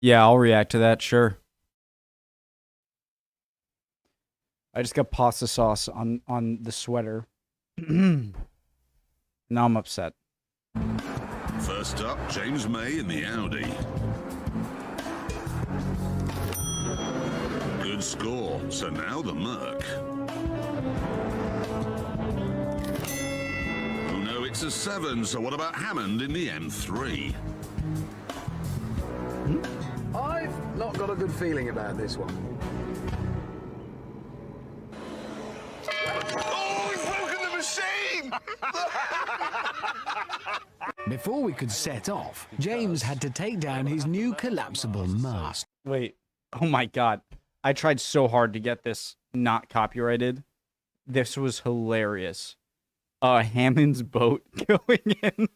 Yeah, I'll react to that, sure. I just got pasta sauce on the sweater. Now I'm upset. First up, James May in the Audi. Good score, so now the Merc. Oh no, it's a 7, so what about Hammond in the M3? I've not got a good feeling about this one. Oh, he's broken the machine! Before we could set off, James had to take down his new collapsible mast. Wait. Oh my god. I tried so hard to get this not copyrighted. This was hilarious. Hammond's boat going in.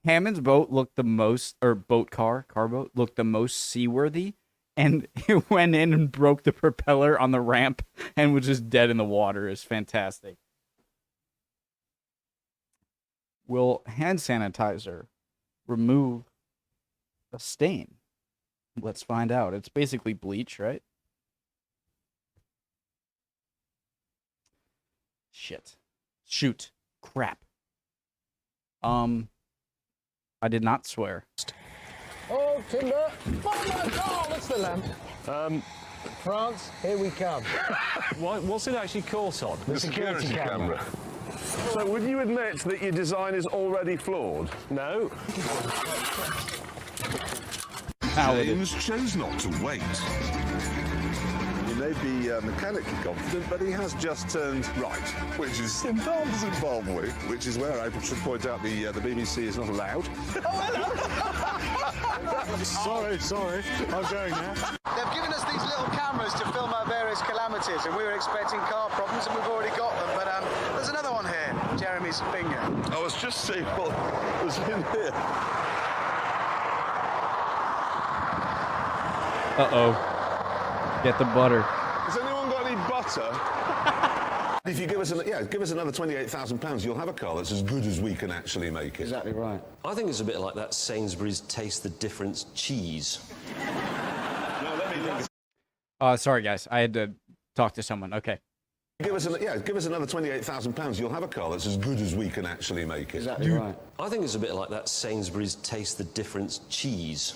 Hammond's boat looked the most, or car boat, looked the most seaworthy. And it went in and broke the propeller on the ramp and was just dead in the water. It's fantastic. Will hand sanitizer remove a stain? Let's find out. It's basically bleach, right? Shit. Shoot. Crap. I did not swear. Oh, timber! Oh my God, that's the lamp. France, here we come. What's it actually caught on? The security camera. So would you admit that your design is already flawed? No. James chose not to wait. He may be mechanically confident, but he has just turned right, which is involved Zimbabwe, which is where I should point out the BBC is not allowed. Sorry. I'm going now. They've given us these little cameras to film our various calamities, and we were expecting car problems, and we've already got them. But there's another one here, Jeremy's finger. I was just seeing what was in here. Uh-oh. Get the butter. Has anyone got any butter? If you give us another £28,000, you'll have a car that's as good as we can actually make it. Exactly right. I think it's a bit like that Sainsbury's Taste the Difference cheese. No, let me think. Sorry guys, I had to talk to someone. Okay. Give us another £28,000, you'll have a car that's as good as we can actually make it. Exactly right. I think it's a bit like that Sainsbury's Taste the Difference cheese.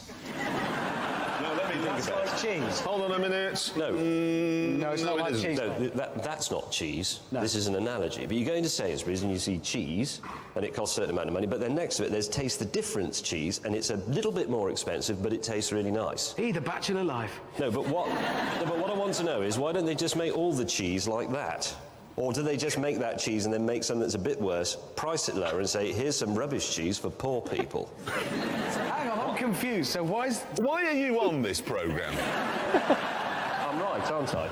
No, let me think That's about like it. cheese. Hold on a minute. No. No, it's not it like isn't. cheese. No, that's not cheese. No. This is an analogy. But you go into Sainsbury's and you see cheese, and it costs a certain amount of money, but then next to it there's Taste the Difference cheese, and it's a little bit more expensive, but it tastes really nice. The bachelor life. No, but what I want to know is, why don't they just make all the cheese like that? Or do they just make that cheese and then make something that's a bit worse, price it lower and say, here's some rubbish cheese for poor people? Hang on, I'm confused. So why Why are you on this programme? I'm right, aren't I?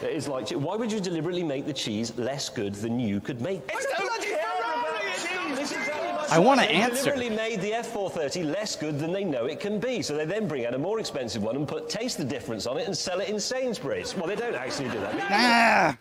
It is like, why would you deliberately make the cheese less good than you could make it? It's a bloody Ferrari! This is exactly my I want to They answer. deliberately made the F430 less good than they know it can be, so they then bring out a more expensive one and put Taste the Difference on it and sell it in Sainsbury's. Well, they don't actually do that. Ah!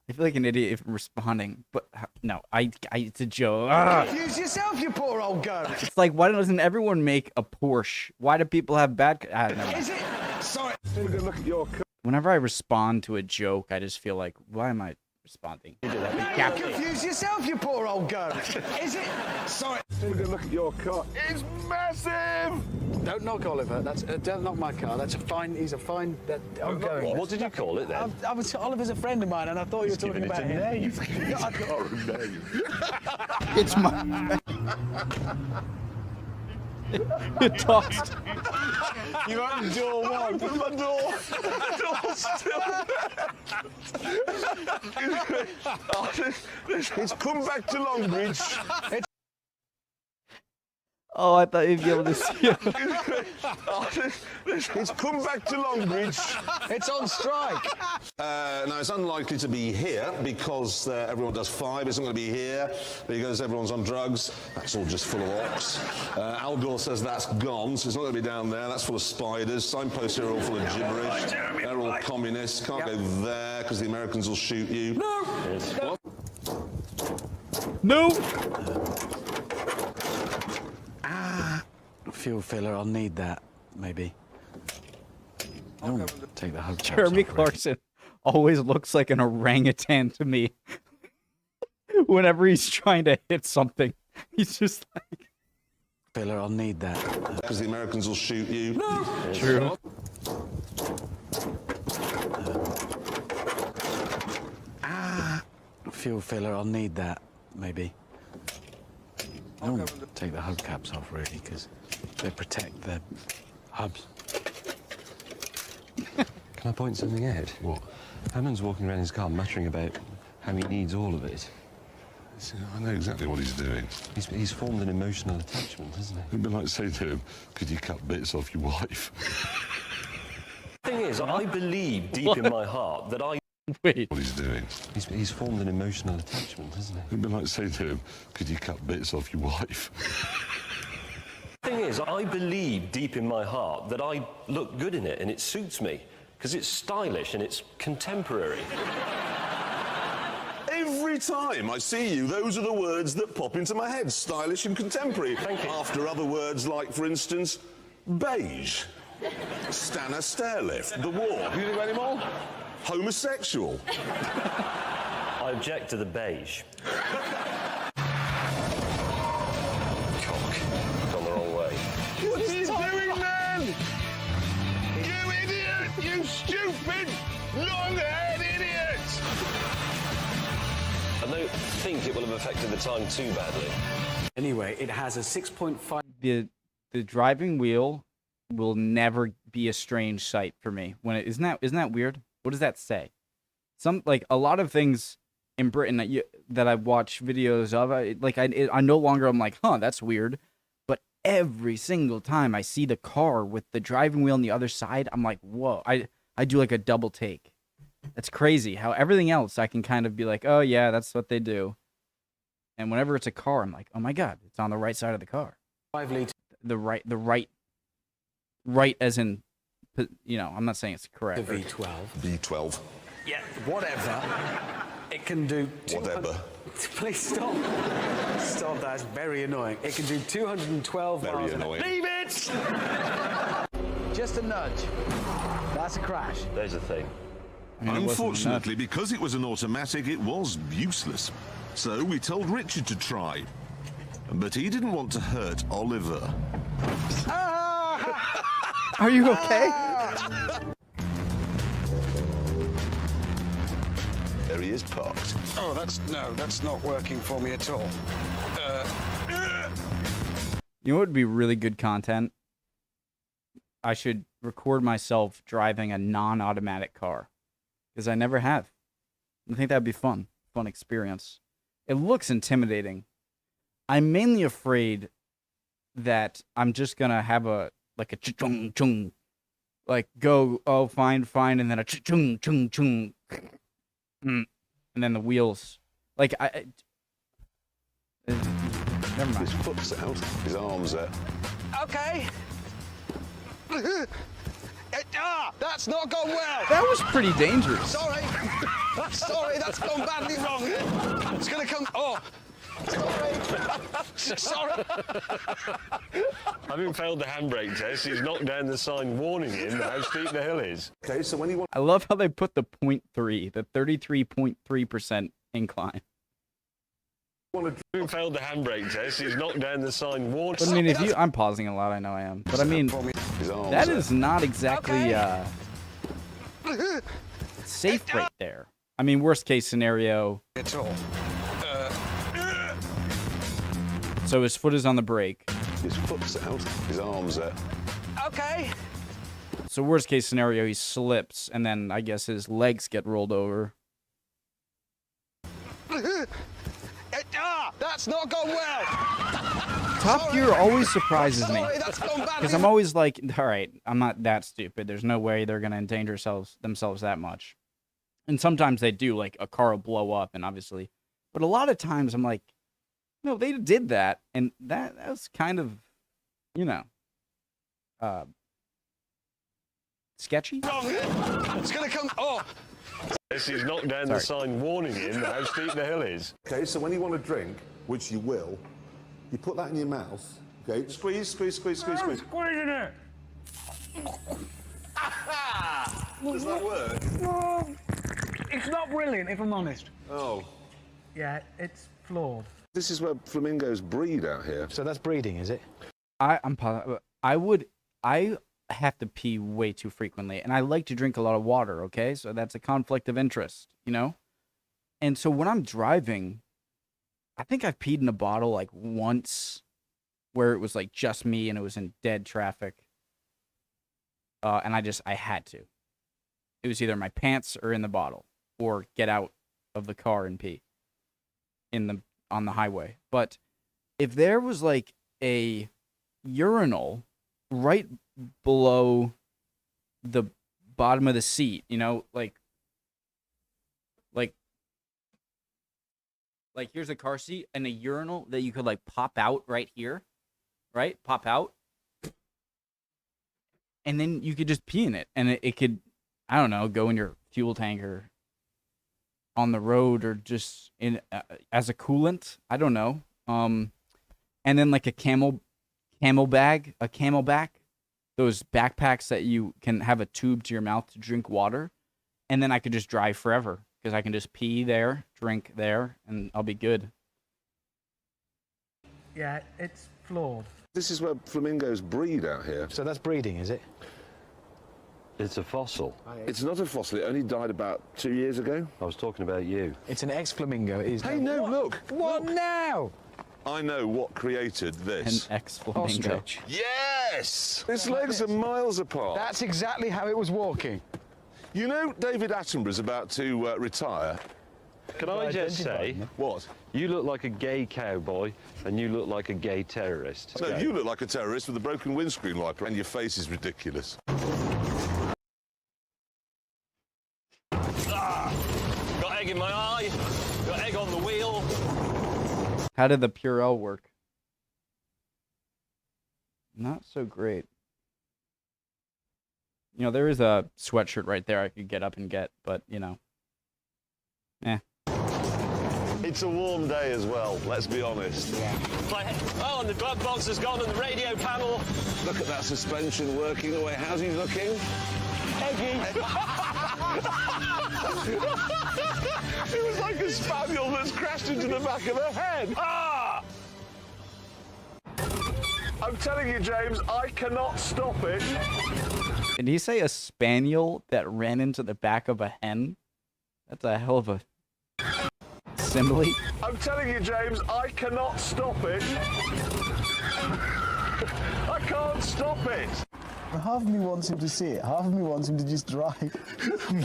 I feel like an idiot if I'm responding, but no, it's a joke. Ah! Use yourself, you poor old goat. It's like, why doesn't everyone make a Porsche? Why do people have bad? Never mind. Is it? Sorry. Take a good look at your car. Whenever I respond to a joke, I just feel like, why am I responding? Confuse yourself, you poor old goat. Is it? Sorry. Take a good look at your car. It's massive! Don't knock Oliver. Don't knock my car. That's a fine. He's a fine. I'm going. What did you call it then? Oliver's a friend of mine, and I thought you were talking about him. It's my. It talks. You opened door one. Open the door. The door's still there. It's come back to Longbridge. Oh, I thought you'd be able to see it. It's come back to Longbridge. It's on strike. Now, it's unlikely to be here because everyone does 5. It's not going to be here because everyone's on drugs. That's all just full of ox. Al Gore says that's gone, so it's not going to be down there. That's full of spiders. Signposts here are all full of gibberish. They're all communists. Can't go there because the Americans will shoot you. No! What? No. Fuel filler, I'll need that. maybe. Don't take the hubcaps Jeremy off, Rick. Clarkson always looks like an orangutan to me. Whenever he's trying to hit something, he's just like... Filler, I'll need that. Because the Americans will shoot you. No. True. Fuel filler, I'll need that, maybe. Don't take the hubcaps off, really, because they protect the hubs. Can I point something out? What? Hammond's walking around his car muttering about how he needs all of it. I know exactly what he's doing. He's formed an emotional attachment, hasn't he? It'd be like saying to him, could you cut bits off your wife? The thing is, I believe deep in my heart that Wait. What he's doing. He's formed an emotional attachment, hasn't he? It'd be like saying to him, could you cut bits off your wife? The thing is, I believe deep in my heart that I look good in it and it suits me because it's stylish and it's contemporary. Every time I see you, those are the words that pop into my head. Stylish and contemporary. Thank you. After other words like, for instance, beige. Stanner stairlift. The war. Can you think of any more? Homosexual. I object to the beige. Cock. Gone the wrong way. What are you doing, man? You idiot! You stupid, long-haired idiot! I don't think it will have affected the time too badly. Anyway, it has a 6.5... The driving wheel will never be a strange sight for me. When isn't that weird? What does that say? Like a lot of things in Britain that I watch videos of, I no longer I'm like, huh, that's weird. But every single time I see the car with the driving wheel on the other side, I'm like, whoa. I do like a double take. That's crazy how everything else I can kind of be like, oh yeah, that's what they do. And whenever it's a car, I'm like, oh my God, it's on the right side of the car. 5 litre. The right as in, you know, I'm not saying it's correct. The V12. B12. Yeah, whatever. It can do... Whatever. Please stop. Stop, that's very annoying. It can do 212 Very miles an hour. annoying. Leave it! Just a nudge. That's a crash. There's a thing. I mean, it wasn't Unfortunately, because it was an automatic, it was useless. So we told Richard to try. But he didn't want to hurt Oliver. Are you okay? There he is parked. Oh, that's not working for me at all. You know what would be really good content? I should record myself driving a non-automatic car. Because I never have. I think that'd be fun. Fun experience. It looks intimidating. I'm mainly afraid that I'm just gonna have a chung chung, like go, oh fine, and then a chung chung chung, and then the wheels, like never mind. His foot's out, his arm's out. Okay. That's not gone well. That was pretty dangerous. Sorry. Sorry, that's gone badly wrong. It's gonna come. Oh. Sorry. Having failed the handbrake test, he's knocked down the sign warning him how steep the hill is. Okay, so when you want I love how they put the 0.3, the 33.3% incline. Having failed the handbrake test, he's knocked down the sign warning. But I mean, I'm pausing a lot, I know I am. But I mean, his arm's that out. is not exactly safe right there. I mean, worst case scenario. At all. So his foot is on the brake. His foot's out, his arm's out. Okay. So worst case scenario, he slips, and then I guess his legs get rolled over. That's not gone well. Top Gear always surprises me. Sorry, that's gone badly. Because I'm always like, all right, I'm not that stupid. There's no way they're going to endanger themselves that much. And sometimes they do, like a car will blow up, and obviously. But a lot of times I'm like, no, they did that, and that was kind of, you know, sketchy. It's gonna come. Oh. He's knocked down the sign warning him how steep the hill is. Okay, so when you want to drink, which you will, you put that in your mouth. Okay, squeeze, squeeze, squeeze, squeeze, squeeze. Squeezing it. that work? It's not brilliant, if I'm honest. Oh. Yeah, it's flawed. This is where flamingos breed out here. So that's breeding, is it? I'm positive. I have to pee way too frequently, and I like to drink a lot of water. Okay, so that's a conflict of interest, you know. And so when I'm driving, I think I've peed in a bottle like once, where it was like just me and it was in dead traffic. And I had to. It was either my pants or in the bottle, or get out of the car and pee on the highway. But if there was like a urinal right below the bottom of the seat, you know, like here's a car seat and a urinal that you could like pop out right here, right? Pop out. And then you could just pee in it, and it could, I don't know, go in your fuel tank or on the road, or just in as a coolant. I don't know. And then like a camelback, those backpacks that you can have a tube to your mouth to drink water, and then I could just drive forever because I can just pee there, drink there, and I'll be good. Yeah, it's flawed. This is where flamingos breed out here. So that's breeding, is it? It's a fossil. It's not a fossil. It only died about 2 years ago. I was talking about you. It's an ex-flamingo. It is. Hey, no, look. What now? I know what created An this. ex-flamingo. Ostrich. Yes! Its legs are miles apart. That's exactly how it was walking. You know, David Attenborough's about to retire. Can I just say, What? you look like a gay cowboy and you look like a gay terrorist. No, you look like a terrorist with a broken windscreen wiper, and your face is ridiculous. Got egg in my eye, got egg on the wheel. How did the Purell work? Not so great. You know, there is a sweatshirt right there I could get up and get, but, you know. Eh. It's a warm day as well, let's be honest. Oh, and the glove box has gone and the radio panel. Look at that suspension working away. How's he looking? Eggy. It was like a spaniel that's crashed into the back of her head. Ah! I'm telling you, James, I cannot stop it. Did he say a spaniel that ran into the back of a hen? That's a hell of a simile. I'm telling you, James, I cannot stop it. I can't stop it. Half of me wants him to see it. Half of me wants him to just drive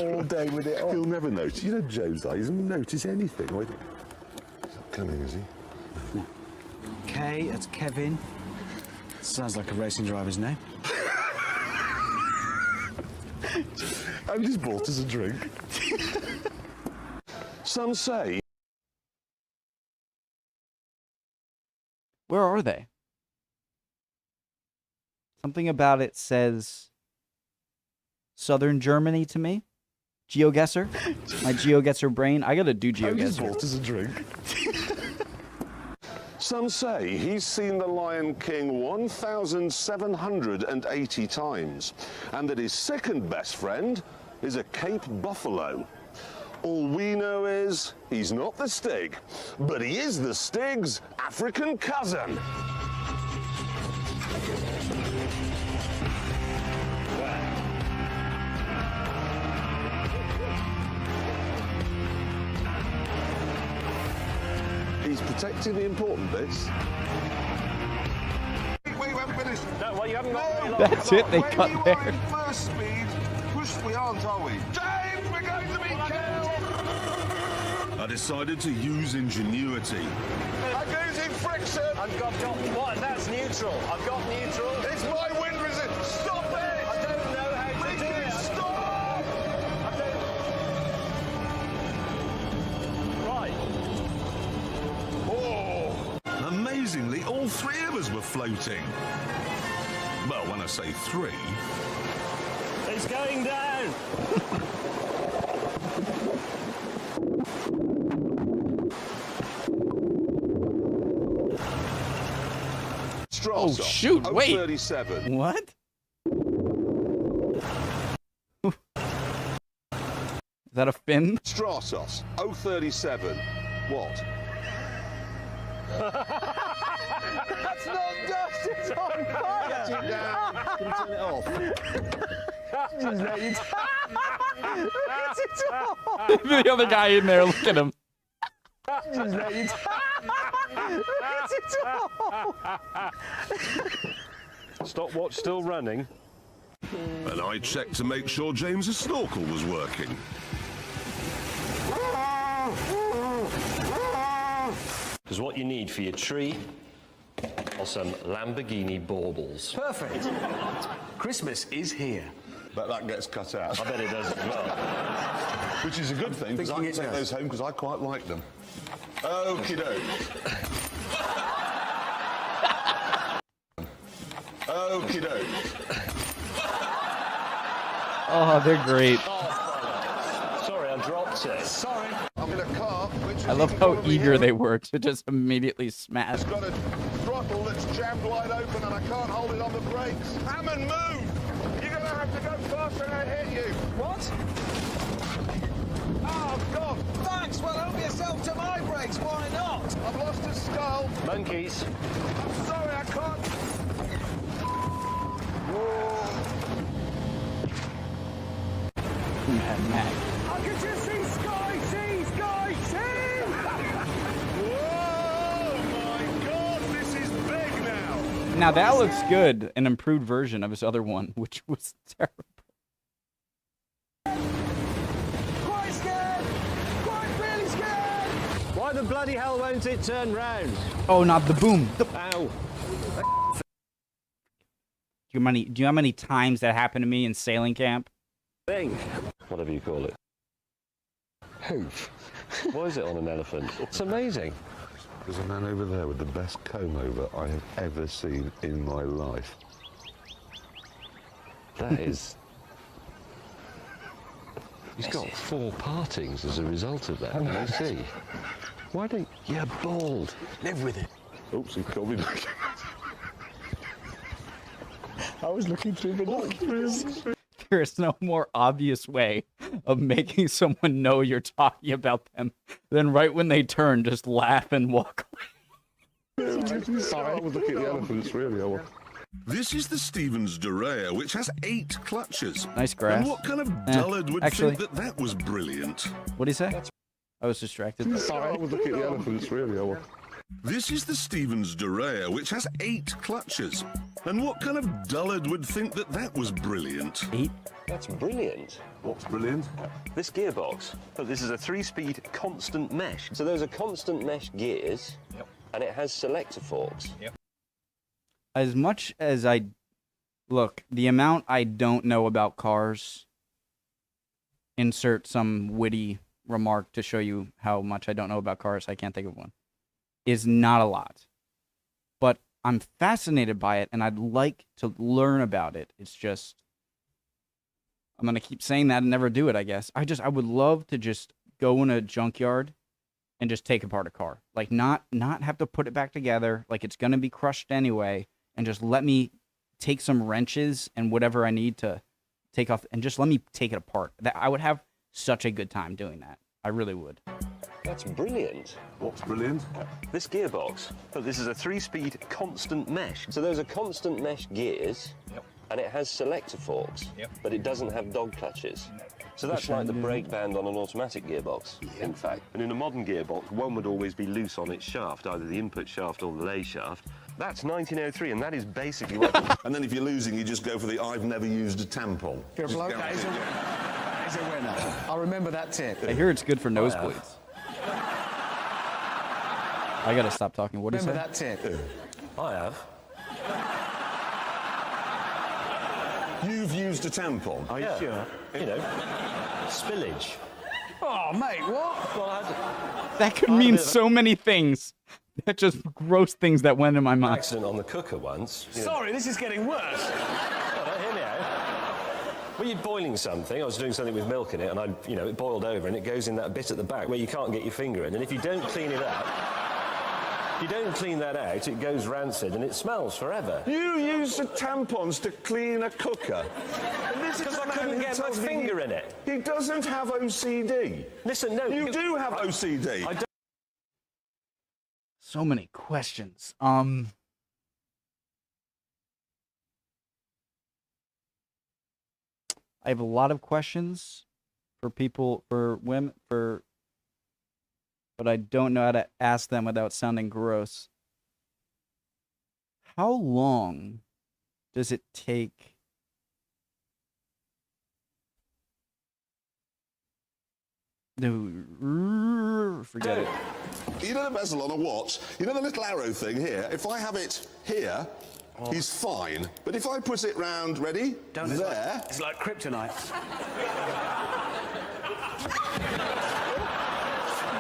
all day with it on. He'll never notice. You know, James, he doesn't notice anything. He's not coming, is he? K, that's Kevin. Sounds like a racing driver's name. And he's bought us a drink. Some say. Where are they? Something about it says Southern Germany to me. GeoGuessr. My GeoGuessr brain. I gotta do And he's GeoGuessr. bought us a drink. Some say he's seen the Lion King 1,780 times, and that his second best friend is a Cape buffalo. All we know is he's not the Stig, but he is the Stig's African cousin. He's protecting the important bits. Wait, we haven't finished. No, well, you haven't got very long. That's it. They cut When you there. are in first speed, push, we aren't, are we? James, we're going to be killed! I decided to use ingenuity. I'm losing friction! I've got what? That's neutral. I've got neutral. It's my wind resistance! Stop it! I don't know how to do Ricky, it. stop! Right. Oh! Amazingly, all three of us were floating. Well, when I say three, It's going down. Oh, shoot, wait. 37. What? Is that a fin? Stratos 037. What? That's not dust, it's on fire! Sit down. Can you turn it off? Just let you Let it off! The other guy in there, look at him. Just let you Let it off! Stopwatch still running. And I checked to make sure James's snorkel was working. Because what you need for your tree are some Lamborghini baubles. Perfect. Christmas is here. But that gets cut out. I bet it does as well. Which is a good thing, because I can take those home because I quite like them. Okie doke. Okie doke. Oh, they're great. Sorry, I dropped it. Sorry. I'm in a car. Which I love how eager they were to just immediately smash. It's got a throttle that's jammed wide open and I can't hold it on the brakes. Hammond, move! You're going to have to go faster and I hit you. What? Oh, God! Thanks, well, help yourself to my brakes, why not? I've lost a skull. Monkeys. I'm sorry, I can't. Whoa. Mad Max. I can just see Sky, see! Whoa, my God, this is big now. Now that looks good. An improved version of his other one, which was terrible. Quite scared! Quite really scared! Why the bloody hell won't it turn round? Oh, not the boom. Ow. Do you know how many times that happened to me in sailing camp? Thing. Whatever you call it. Hoof. Why is it on an elephant? It's amazing. There's a man over there with the best comb over I have ever seen in my life. That is... He's got 4 partings as a result of that. I see. Why don't... You're bald. Live with it. Oops, he called me back. I was looking through binoculars. There is no more obvious way of making someone know you're talking about them than right when they turn, just laugh and walk away. Sorry, I was looking at the elephants, really. This is the Stevens Duryea, which has 8 clutches. Nice grass. And what kind of dullard would actually- think that was brilliant? What'd he say? I was distracted. Sorry, I was looking at the elephants, really. This is the Stevens Duryea, which has 8 clutches. And what kind of dullard would think that was brilliant? 8? That's brilliant. What's brilliant? This gearbox. Look, this is a 3-speed constant mesh. So those are constant mesh gears, and it has selector forks. As much as I... Look, the amount I don't know about cars... Insert some witty remark to show you how much I don't know about cars. I can't think of one. Is not a lot. But I'm fascinated by it, and I'd like to learn about it. It's just... I'm going to keep saying that and never do it, I guess. I would love to just go in a junkyard and just take apart a car. Like, not have to put it back together, like it's going to be crushed anyway, and just let me take some wrenches and whatever I need to take off, and just let me take it apart. I would have such a good time doing that. I really would. That's brilliant. What's brilliant? This gearbox. Look, this is a 3-speed constant mesh. So those are constant mesh gears, and it has selector forks, but it doesn't have dog clutches. So that's like the brake band on an automatic gearbox, in fact. And in a modern gearbox, one would always be loose on its shaft, either the input shaft or the lay shaft. That's 1903, and that is basically what... And then if you're losing, you just go for the I've never used a tampon. You're a Just bloke. go- That is a winner. I'll remember that tip. I hear it's good for nosebleeds. I gotta stop talking. What do you say? Remember that tip. I have. You've used a tampon? Are you sure? You know, spillage. Oh, mate, what? Well, I had That could mean so many things. That just gross things that went in my an mind. accident on the cooker once. Sorry, this is getting worse. Oh, don't hear me out. When you're boiling something, I was doing something with milk in it, and it boiled over, and it goes in that bit at the back where you can't get your finger in, and if you don't clean it up, you don't clean that out, it goes rancid, and it smells forever. You use the tampons to clean a cooker? And Because I couldn't get my finger in it. He doesn't have OCD. Listen, no. You do have OCD. I don't. So many questions. I have a lot of questions for people, for women, but I don't know how to ask them without sounding gross. How long does it take no, forget it. You know the bezel on a watch? You know the little arrow thing here? If I have it here, he's fine. But if I put it round, ready? There. It's like kryptonite.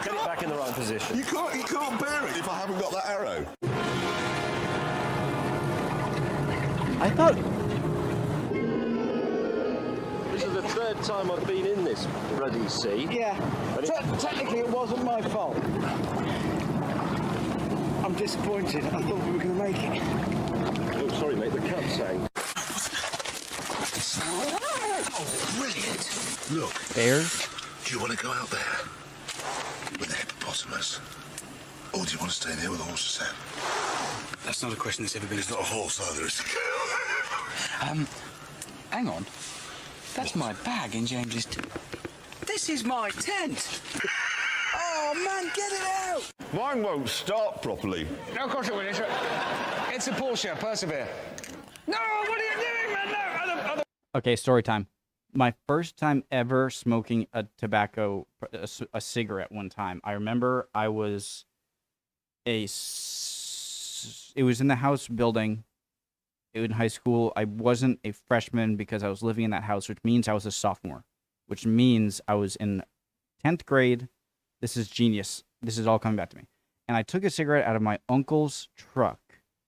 Get it back in the right position. You can't bear it if I haven't got that arrow. I thought This is the third time I've been in this bloody sea. Yeah. Technically, it wasn't my fault. I'm disappointed. I thought we were going to make it. Oh, sorry, mate, the cup sang. Oh, brilliant. Look, bears. do you want to go out there with the hippopotamus? Or do you want to stay in here with the horse's head? That's not a question that's ever been... It's not a horse either, is it? Hang on. That's my bag in James's... This is my tent! Oh, man, get it out! Mine won't start properly. No, of course it will. It's a Porsche. Persevere. No, what are you doing, man? No, other. Okay, story time. My first time ever smoking a cigarette one time. I remember I was it was in the house building in high school. I wasn't a freshman because I was living in that house, which means I was a sophomore, which means I was in 10th grade. This is genius. This is all coming back to me. And I took a cigarette out of my uncle's truck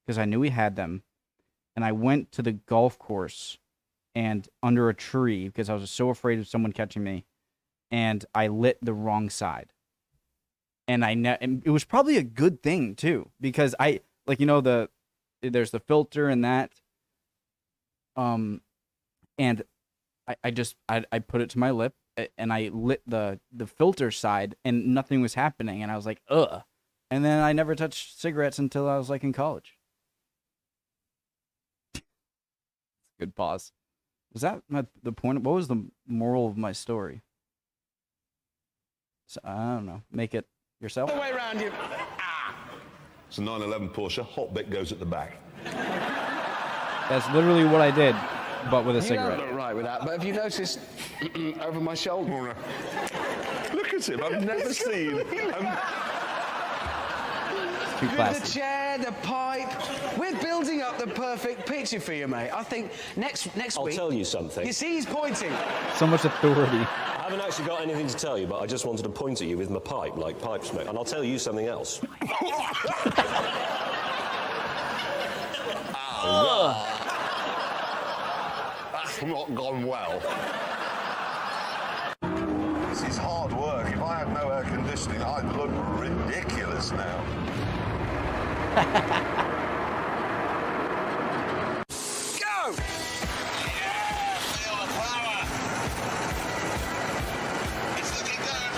because I knew he had them. And I went to the golf course and under a tree because I was so afraid of someone catching me. And I lit the wrong side. And and it was probably a good thing too, because there's the filter and that. And I put it to my lip and I lit the filter side and nothing was happening. And I was like, ugh. And then I never touched cigarettes until I was like in college. Good pause. Was that the point? What was the moral of my story? So, I don't know. Make it yourself. The way around you. It's a 911 Porsche. Hot bit goes at the back. That's literally what I did, but with a You cigarette. don't look right with that, but have you noticed over my shoulder? Look at him. I've never seen. Too The classy. chair, the pipe. We're building up the perfect picture for you, mate. I think next I'll week. tell you something. You see, he's pointing. So much authority. I haven't actually got anything to tell you, but I just wanted to point at you with my pipe, like pipe smoke. And I'll tell you something else. That's not gone well. This is hard work. If I had no air conditioning, I'd look ridiculous now. Go! Feel the power. It's looking good.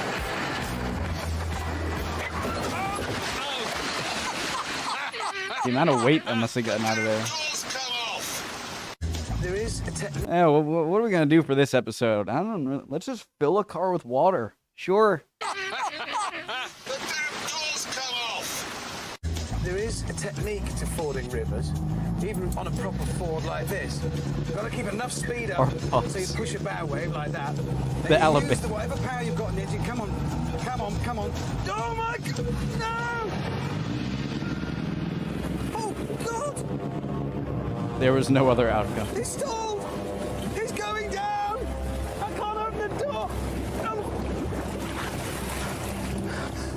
The amount of weight I must have gotten out of there. Doors come off. There is a technique. Yeah, what are we gonna do for this episode? I don't know. Let's just fill a car with water. Sure. The damn doors come off. There is a technique to fording rivers, even on a proper ford like this. You've got to keep enough speed Or up pumps. so you push a bow wave like that. Then The you elevator. use whatever power you've got in the engine. Come on, come on, come on. Oh my God! No! Oh God! There was no other outcome. He's stalled! He's going down! I can't open the door! No.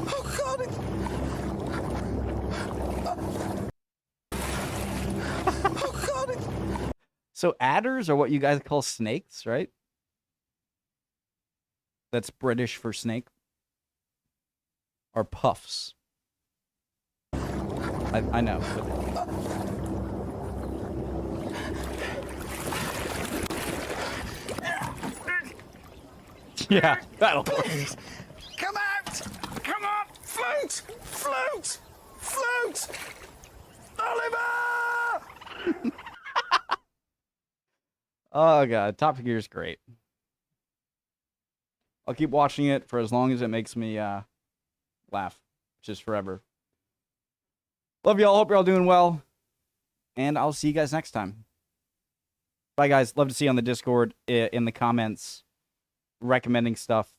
Oh God! Oh God! So adders are what you guys call snakes, right? That's British for snake. Or puffs. I know. But... Yeah, that'll work. Please, come out! Come on! Float! Float! Float! Oliver! Oh god, Top Gear is great. I'll keep watching it for as long as it makes me laugh, just forever. Love y'all. Hope you're all doing well, and I'll see you guys next time. Bye, guys. Love to see you on the Discord, in the comments, recommending stuff.